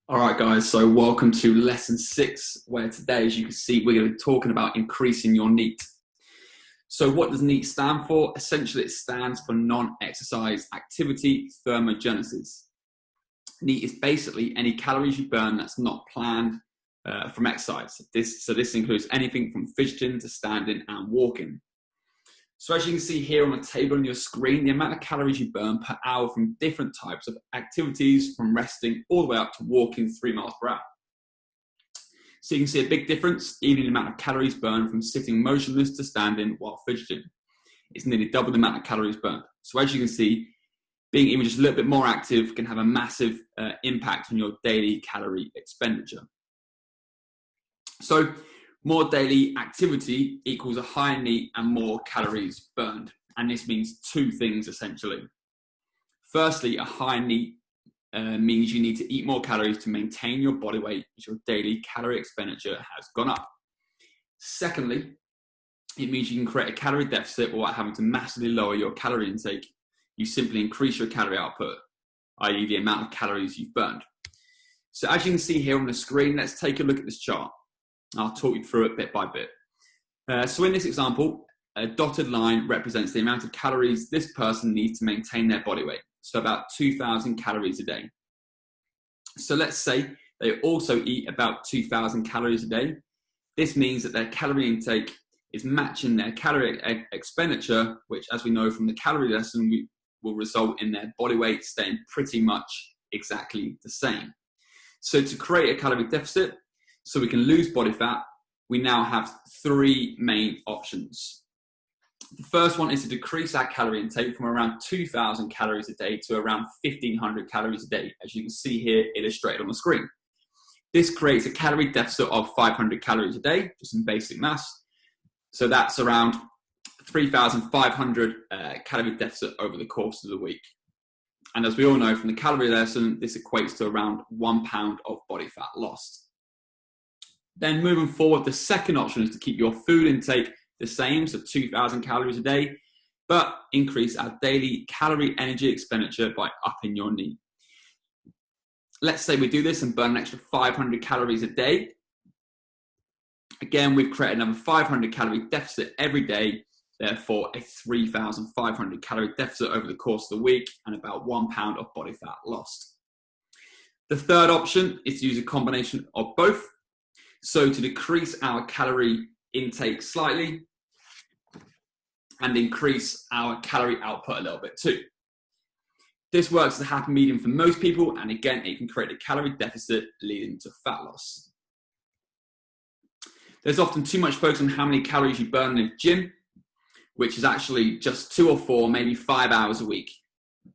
All right, guys, so welcome to lesson 6, where today, as you can see, we're going to be talking about increasing your NEAT. So what does NEAT stand for? Essentially, it stands for non-exercise activity thermogenesis. NEAT is basically any calories you burn that's not planned from exercise. This includes anything from fidgeting to standing and walking. So as you can see here on the table on your screen, the amount of calories you burn per hour from different types of activities, from resting all the way up to walking 3 miles per hour. So you can see a big difference, even in the amount of calories burned from sitting motionless to standing while fidgeting. It's nearly double the amount of calories burned. So as you can see, being even just a little bit more active can have a massive impact on your daily calorie expenditure. So more daily activity equals a higher NEAT and more calories burned. And this means two things essentially. Firstly, a high NEAT means you need to eat more calories to maintain your body weight as your daily calorie expenditure has gone up. Secondly, it means you can create a calorie deficit without having to massively lower your calorie intake. You simply increase your calorie output, i.e. the amount of calories you've burned. So as you can see here on the screen, let's take a look at this chart. I'll talk you through it bit by bit. So in this example, a dotted line represents the amount of calories this person needs to maintain their body weight. So about 2,000 calories a day. So let's say they also eat about 2,000 calories a day. This means that their calorie intake is matching their calorie expenditure, which, as we know from the calorie lesson, will result in their body weight staying pretty much exactly the same. So to create a calorie deficit, so we can lose body fat, we now have 3 main options. The first one is to decrease our calorie intake from around 2,000 calories a day to around 1,500 calories a day, as you can see here illustrated on the screen. This creates a calorie deficit of 500 calories a day, just some basic maths. So that's around 3,500 calorie deficit over the course of the week. And as we all know from the calorie lesson, this equates to around 1 pound of body fat lost. Then moving forward, the second option is to keep your food intake the same, so 2,000 calories a day, but increase our daily calorie energy expenditure by upping your NEAT. Let's say we do this and burn an extra 500 calories a day. Again, we've created another 500 calorie deficit every day, therefore a 3,500 calorie deficit over the course of the week and about 1 pound of body fat lost. The third option is to use a combination of both. So to decrease our calorie intake slightly and increase our calorie output a little bit too. This works as a happy medium for most people, and again, it can create a calorie deficit leading to fat loss. There's often too much focus on how many calories you burn in the gym, which is actually just 2 or 4, maybe 5 hours a week.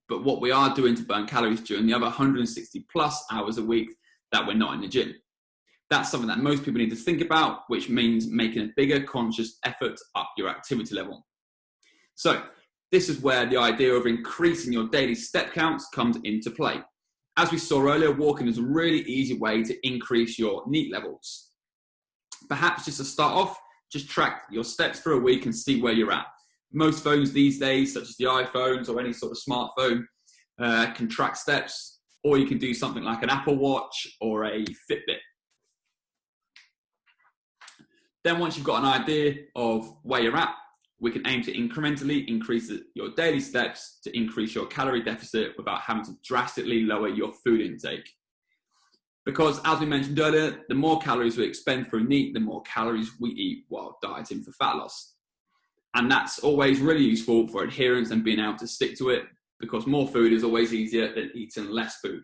But what we are doing to burn calories during the other 160 plus hours a week that we're not in the gym. That's something that most people need to think about, which means making a bigger conscious effort to up your activity level. So this is where the idea of increasing your daily step counts comes into play. As we saw earlier, walking is a really easy way to increase your NEAT levels. Perhaps just to start off, just track your steps for a week and see where you're at. Most phones these days, such as the iPhones or any sort of smartphone, can track steps, or you can do something like an Apple Watch or a Fitbit. Then once you've got an idea of where you're at, we can aim to incrementally increase your daily steps to increase your calorie deficit without having to drastically lower your food intake. Because as we mentioned earlier, the more calories we expend through NEAT, the more calories we eat while dieting for fat loss. And that's always really useful for adherence and being able to stick to it, because more food is always easier than eating less food.